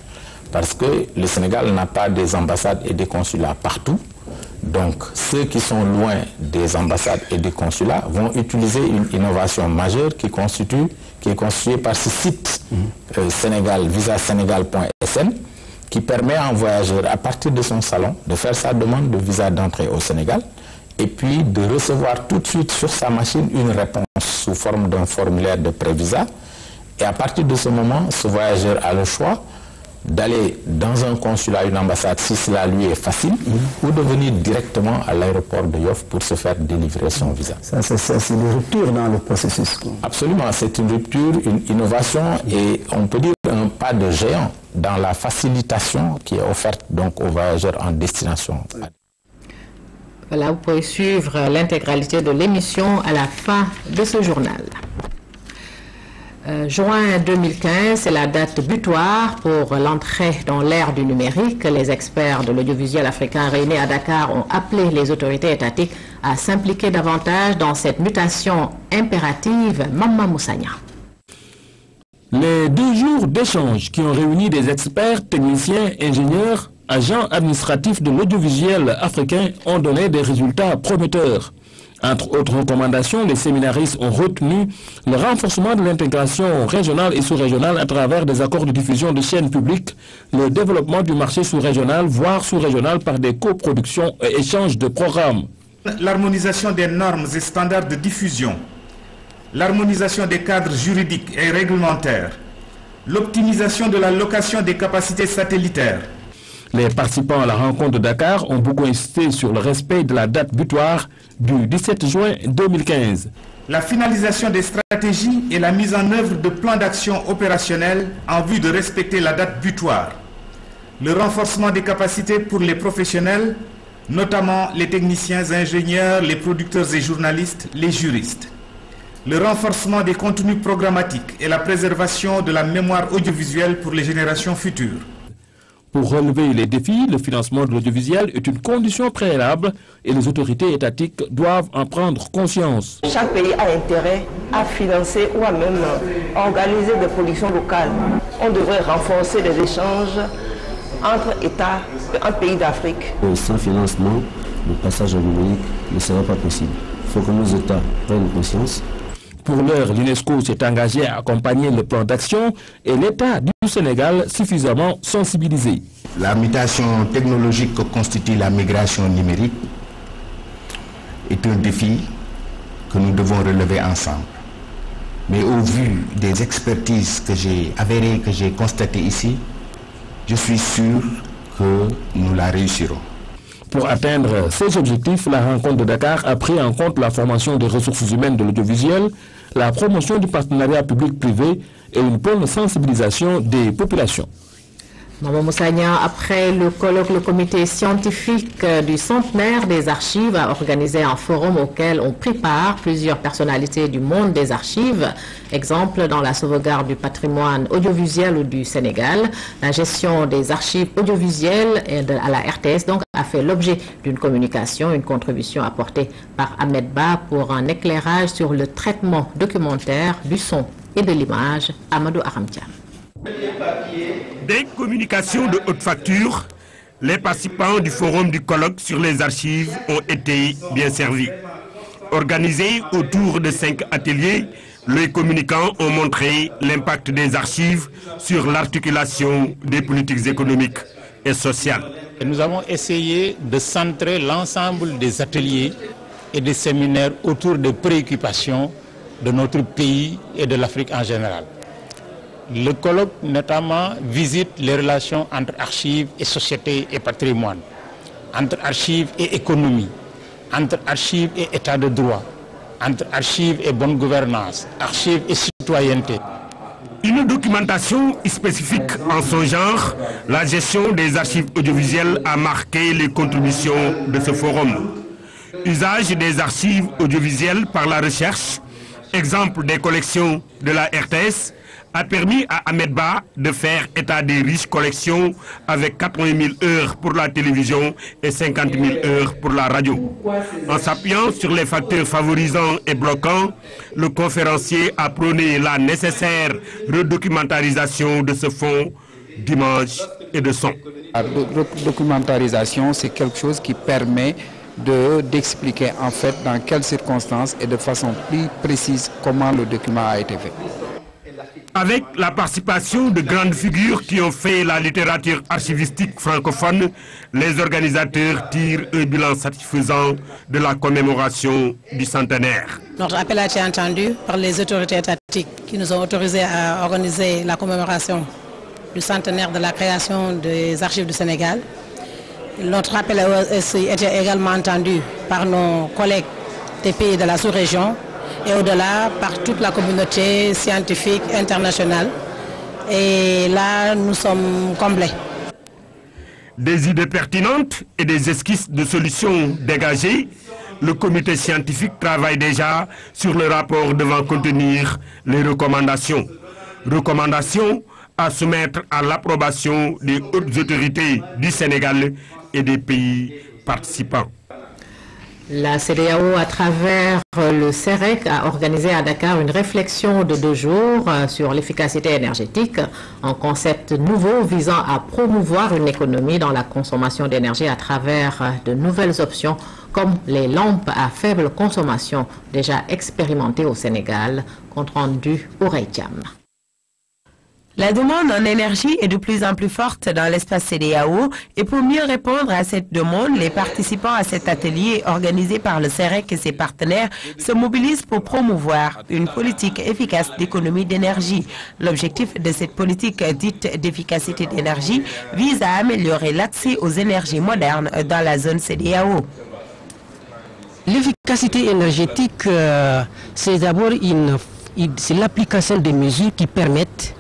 Parce que le Sénégal n'a pas des ambassades et des consulats partout. Donc, ceux qui sont loin des ambassades et des consulats vont utiliser une innovation majeure qui est constituée par ce site visasénégal.sn qui permet à un voyageur, à partir de son salon, de faire sa demande de visa d'entrée au Sénégal et puis de recevoir tout de suite sur sa machine une réponse sous forme d'un formulaire de prévisa. Et à partir de ce moment, ce voyageur a le choix d'aller dans un consulat, une ambassade, si cela lui est facile, ou de venir directement à l'aéroport de Yoff pour se faire délivrer son visa. C'est une rupture dans le processus. Absolument, c'est une rupture, une innovation et on peut dire un pas de géant dans la facilitation qui est offerte donc aux voyageurs en destination. Voilà, vous pouvez suivre l'intégralité de l'émission à la fin de ce journal. Juin 2015, c'est la date butoir pour l'entrée dans l'ère du numérique. Les experts de l'audiovisuel africain réunis à Dakar ont appelé les autorités étatiques à s'impliquer davantage dans cette mutation impérative. Mama Moussagna. Les 2 jours d'échange qui ont réuni des experts, techniciens, ingénieurs, agents administratifs de l'audiovisuel africain ont donné des résultats prometteurs. Entre autres recommandations, les séminaristes ont retenu le renforcement de l'intégration régionale et sous-régionale à travers des accords de diffusion de chaînes publiques, le développement du marché sous-régional, voire sous-régional par des coproductions et échanges de programmes. L'harmonisation des normes et standards de diffusion, l'harmonisation des cadres juridiques et réglementaires, l'optimisation de la location des capacités satellitaires. Les participants à la rencontre de Dakar ont beaucoup insisté sur le respect de la date butoir du 17 juin 2015. La finalisation des stratégies et la mise en œuvre de plans d'action opérationnels en vue de respecter la date butoir. Le renforcement des capacités pour les professionnels, notamment les techniciens, ingénieurs, les producteurs et journalistes, les juristes. Le renforcement des contenus programmatiques et la préservation de la mémoire audiovisuelle pour les générations futures. Pour relever les défis, le financement de l'audiovisuel est une condition préalable et les autorités étatiques doivent en prendre conscience. Chaque pays a intérêt à financer ou à même organiser des productions locales. On devrait renforcer les échanges entre États, un pays d'Afrique. Sans financement, le passage au numérique ne sera pas possible. Il faut que nos États prennent conscience. Pour l'heure, l'UNESCO s'est engagé à accompagner le plan d'action et l'État du Sénégal suffisamment sensibilisé. La mutation technologique que constitue la migration numérique est un défi que nous devons relever ensemble. Mais au vu des expertises que j'ai avérées, que j'ai constatées ici, je suis sûr que nous la réussirons. Pour atteindre ces objectifs, la rencontre de Dakar a pris en compte la formation des ressources humaines de l'audiovisuel, la promotion du partenariat public-privé et une bonne sensibilisation des populations. Maman Moussagna, après le colloque, le comité scientifique du centenaire des archives a organisé un forum auquel ont pris part plusieurs personnalités du monde des archives. Exemple, dans la sauvegarde du patrimoine audiovisuel du Sénégal, la gestion des archives audiovisuelles à la RTS donc, a fait l'objet d'une communication, une contribution apportée par Ahmed Ba pour un éclairage sur le traitement documentaire du son et de l'image. Amadou Aramtian. Des communications de haute facture, les participants du forum du colloque sur les archives ont été bien servis. Organisés autour de 5 ateliers, les communicants ont montré l'impact des archives sur l'articulation des politiques économiques et sociales. Et nous avons essayé de centrer l'ensemble des ateliers et des séminaires autour des préoccupations de notre pays et de l'Afrique en général. Le colloque notamment visite les relations entre archives et société et patrimoine, entre archives et économie, entre archives et état de droit, entre archives et bonne gouvernance, archives et citoyenneté. Une documentation spécifique en son genre, la gestion des archives audiovisuelles a marqué les contributions de ce forum. Usage des archives audiovisuelles par la recherche, exemple des collections de la RTS, a permis à Ahmed Ba de faire état des riches collections avec 80 000 heures pour la télévision et 50 000 heures pour la radio. En s'appuyant sur les facteurs favorisants et bloquants, le conférencier a prôné la nécessaire redocumentarisation de ce fonds d'images et de sons. La documentarisation, c'est quelque chose qui permet d'expliquer en fait dans quelles circonstances et de façon plus précise comment le document a été fait. Avec la participation de grandes figures qui ont fait la littérature archivistique francophone, les organisateurs tirent un bilan satisfaisant de la commémoration du centenaire. Notre appel a été entendu par les autorités étatiques qui nous ont autorisés à organiser la commémoration du centenaire de la création des archives du Sénégal. Notre appel a été également entendu par nos collègues des pays de la sous-région et au-delà par toute la communauté scientifique internationale. Et là, nous sommes comblés. Des idées pertinentes et des esquisses de solutions dégagées, le comité scientifique travaille déjà sur le rapport devant contenir les recommandations. Recommandations à soumettre à l'approbation des hautes autorités du Sénégal et des pays participants. La CEDEAO, à travers le CEREC, a organisé à Dakar une réflexion de 2 jours sur l'efficacité énergétique, un concept nouveau visant à promouvoir une économie dans la consommation d'énergie à travers de nouvelles options comme les lampes à faible consommation déjà expérimentées au Sénégal, compte rendu au Reïtiam. La demande en énergie est de plus en plus forte dans l'espace CEDEAO et pour mieux répondre à cette demande, les participants à cet atelier organisé par le CEREC et ses partenaires se mobilisent pour promouvoir une politique efficace d'économie d'énergie. L'objectif de cette politique dite d'efficacité d'énergie vise à améliorer l'accès aux énergies modernes dans la zone CEDEAO. L'efficacité énergétique, c'est d'abord l'application des mesures qui permettent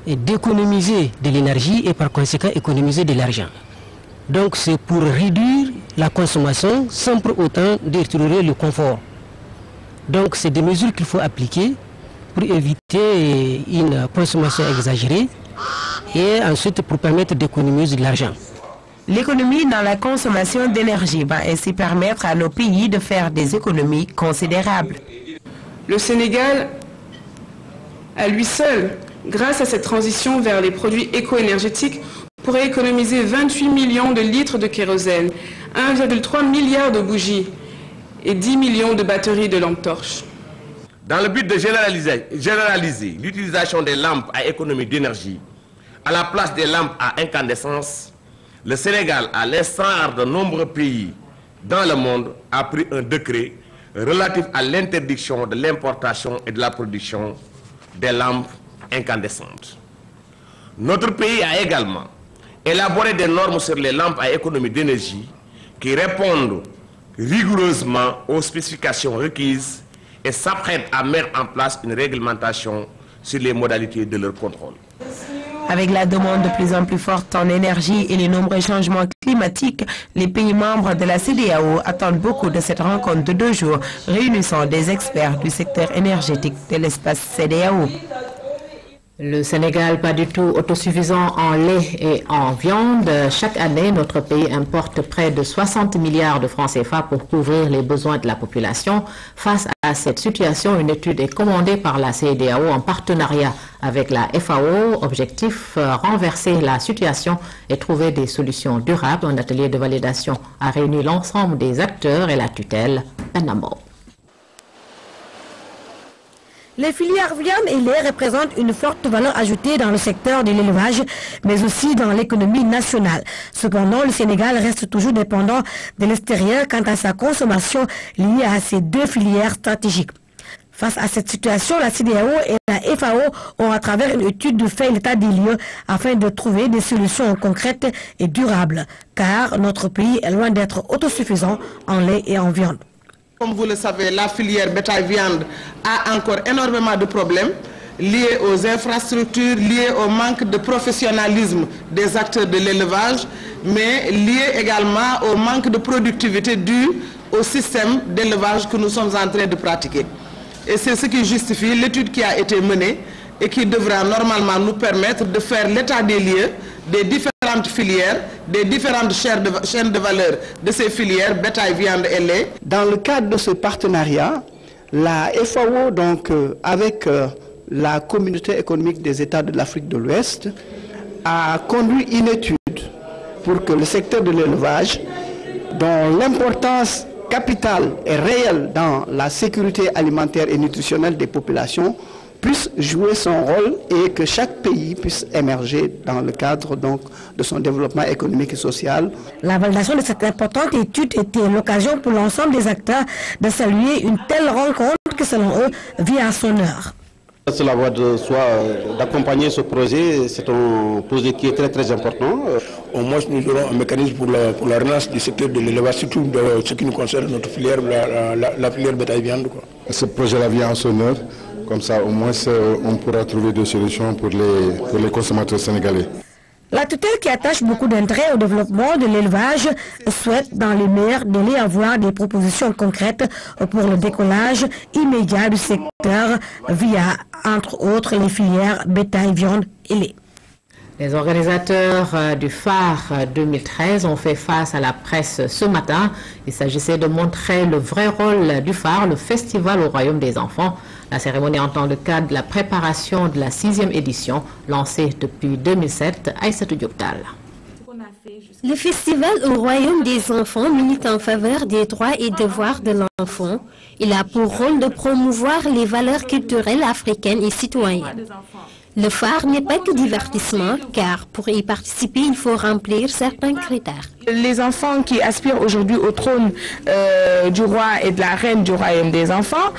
d'économiser de l'énergie et par conséquent économiser de l'argent. Donc c'est pour réduire la consommation sans pour autant détériorer le confort. Donc c'est des mesures qu'il faut appliquer pour éviter une consommation exagérée et ensuite pour permettre d'économiser de l'argent. L'économie dans la consommation d'énergie va ainsi permettre à nos pays de faire des économies considérables. Le Sénégal, à lui seul, grâce à cette transition vers les produits éco-énergétiques, pourrait économiser 28 millions de litres de kérosène, 1,3 milliard de bougies et 10 millions de batteries de lampes torches. Dans le but de généraliser l'utilisation des lampes à économie d'énergie à la place des lampes à incandescence, le Sénégal, à l'instar de nombreux pays, dans le monde a pris un décret relatif à l'interdiction de l'importation et de la production des lampes incandescentes. Notre pays a également élaboré des normes sur les lampes à économie d'énergie qui répondent rigoureusement aux spécifications requises et s'apprête à mettre en place une réglementation sur les modalités de leur contrôle. Avec la demande de plus en plus forte en énergie et les nombreux changements climatiques, les pays membres de la CEDEAO attendent beaucoup de cette rencontre de 2 jours réunissant des experts du secteur énergétique de l'espace CEDEAO. Le Sénégal, pas du tout autosuffisant en lait et en viande. Chaque année, notre pays importe près de 60 milliards de francs CFA pour couvrir les besoins de la population. Face à cette situation, une étude est commandée par la CEDEAO en partenariat avec la FAO. Objectif, renverser la situation et trouver des solutions durables. Un atelier de validation a réuni l'ensemble des acteurs et la tutelle Panamo. Les filières viande et lait représentent une forte valeur ajoutée dans le secteur de l'élevage, mais aussi dans l'économie nationale. Cependant, le Sénégal reste toujours dépendant de l'extérieur quant à sa consommation liée à ces 2 filières stratégiques. Face à cette situation, la CEDEAO et la FAO ont à travers une étude fait l'état des lieux afin de trouver des solutions concrètes et durables, car notre pays est loin d'être autosuffisant en lait et en viande. Comme vous le savez, la filière bétail-viande a encore énormément de problèmes liés aux infrastructures, liés au manque de professionnalisme des acteurs de l'élevage, mais liés également au manque de productivité dû au système d'élevage que nous sommes en train de pratiquer. Et c'est ce qui justifie l'étude qui a été menée et qui devra normalement nous permettre de faire l'état des lieux des différentes filières, des différentes chaînes de valeur de ces filières, bétail, viande et lait. Dans le cadre de ce partenariat, la FAO, donc, avec la communauté économique des États de l'Afrique de l'Ouest, a conduit une étude pour que le secteur de l'élevage, dont l'importance capitale et réelle dans la sécurité alimentaire et nutritionnelle des populations, puisse jouer son rôle et que chaque pays puisse émerger dans le cadre donc de son développement économique et social. La validation de cette importante étude était l'occasion pour l'ensemble des acteurs de saluer une telle rencontre que selon eux vient à son heure. Cela va de soi d'accompagner ce projet, c'est un projet qui est très important. Au moins nous aurons un mécanisme pour la relance du secteur de l'élevage, surtout de ce qui nous concerne, notre filière, la filière bétail-viande. Ce projet-là vient à son heure. Comme ça, au moins, on pourra trouver des solutions pour les consommateurs sénégalais. La tutelle qui attache beaucoup d'intérêt au développement de l'élevage souhaite dans les meilleurs délais avoir des propositions concrètes pour le décollage immédiat du secteur via, entre autres, les filières bétail, viande et lait. Les organisateurs du phare 2013 ont fait face à la presse ce matin. Il s'agissait de montrer le vrai rôle du phare, le festival au Royaume des enfants. La cérémonie entend le cadre de la préparation de la 6e édition, lancée depuis 2007 à Aïssatou Diop Tall. Le festival au Royaume des enfants milite en faveur des droits et devoirs de l'enfant. Il a pour rôle de promouvoir les valeurs culturelles africaines et citoyennes. Le phare n'est pas que divertissement, car pour y participer, il faut remplir certains critères. Les enfants qui aspirent aujourd'hui au trône du roi et de la reine du royaume des enfants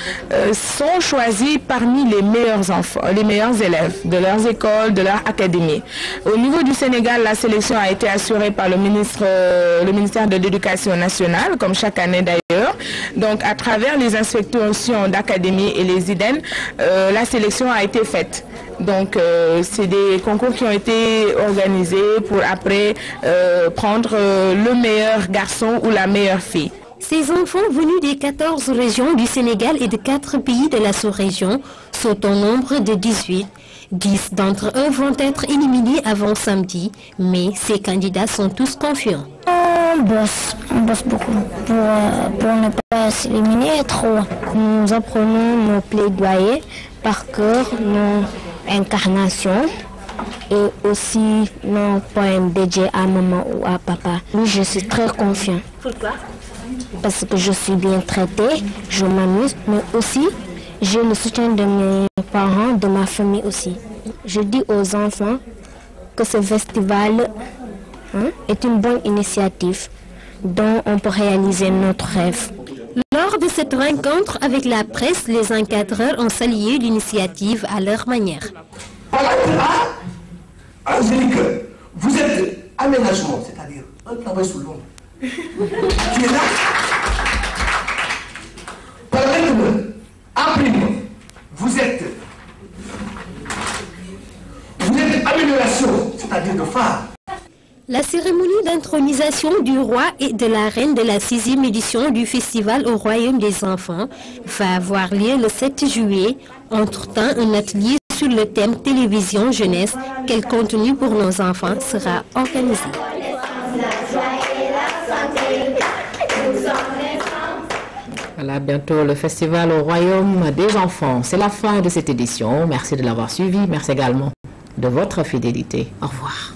sont choisis parmi les meilleurs enfants, les meilleurs élèves de leurs écoles, de leur académie. Au niveau du Sénégal, la sélection a été assurée par le ministère de l'Éducation nationale, comme chaque année d'ailleurs. Donc à travers les inspections d'académie et les IDEN, la sélection a été faite. Donc c'est des concours qui ont été organisés pour après prendre le meilleur garçon ou la meilleure fille. Ces enfants venus des 14 régions du Sénégal et de 4 pays de la sous-région sont au nombre de 18. 10 d'entre eux vont être éliminés avant samedi, mais ces candidats sont tous confiants. On bosse beaucoup pour ne pas s'éliminer trop. Nous apprenons nos plaidoyers par cœur, nos incarnations et aussi nos poèmes dédiés à maman ou à papa. Oui, je suis très confiant. Pourquoi? Parce que je suis bien traitée, je m'amuse, mais aussi j'ai le soutien de mes parents, de ma famille aussi. Je dis aux enfants que ce festival est une bonne initiative dont on peut réaliser notre rêve. Lors de cette rencontre avec la presse, les encadreurs ont salué l'initiative à leur manière. Angélique, vous êtes aménagement, c'est-à-dire un travail sous l'ombre. Tu es là. Permettez-le, après-moi, vous êtes amélioration, c'est-à-dire de phare. La cérémonie d'intronisation du roi et de la reine de la 6e édition du Festival au Royaume des Enfants va avoir lieu le 7 juillet. Entre-temps, un atelier sur le thème télévision jeunesse, quel contenu pour nos enfants sera organisé. Voilà, bientôt le Festival au Royaume des Enfants. C'est la fin de cette édition. Merci de l'avoir suivi. Merci également de votre fidélité. Au revoir.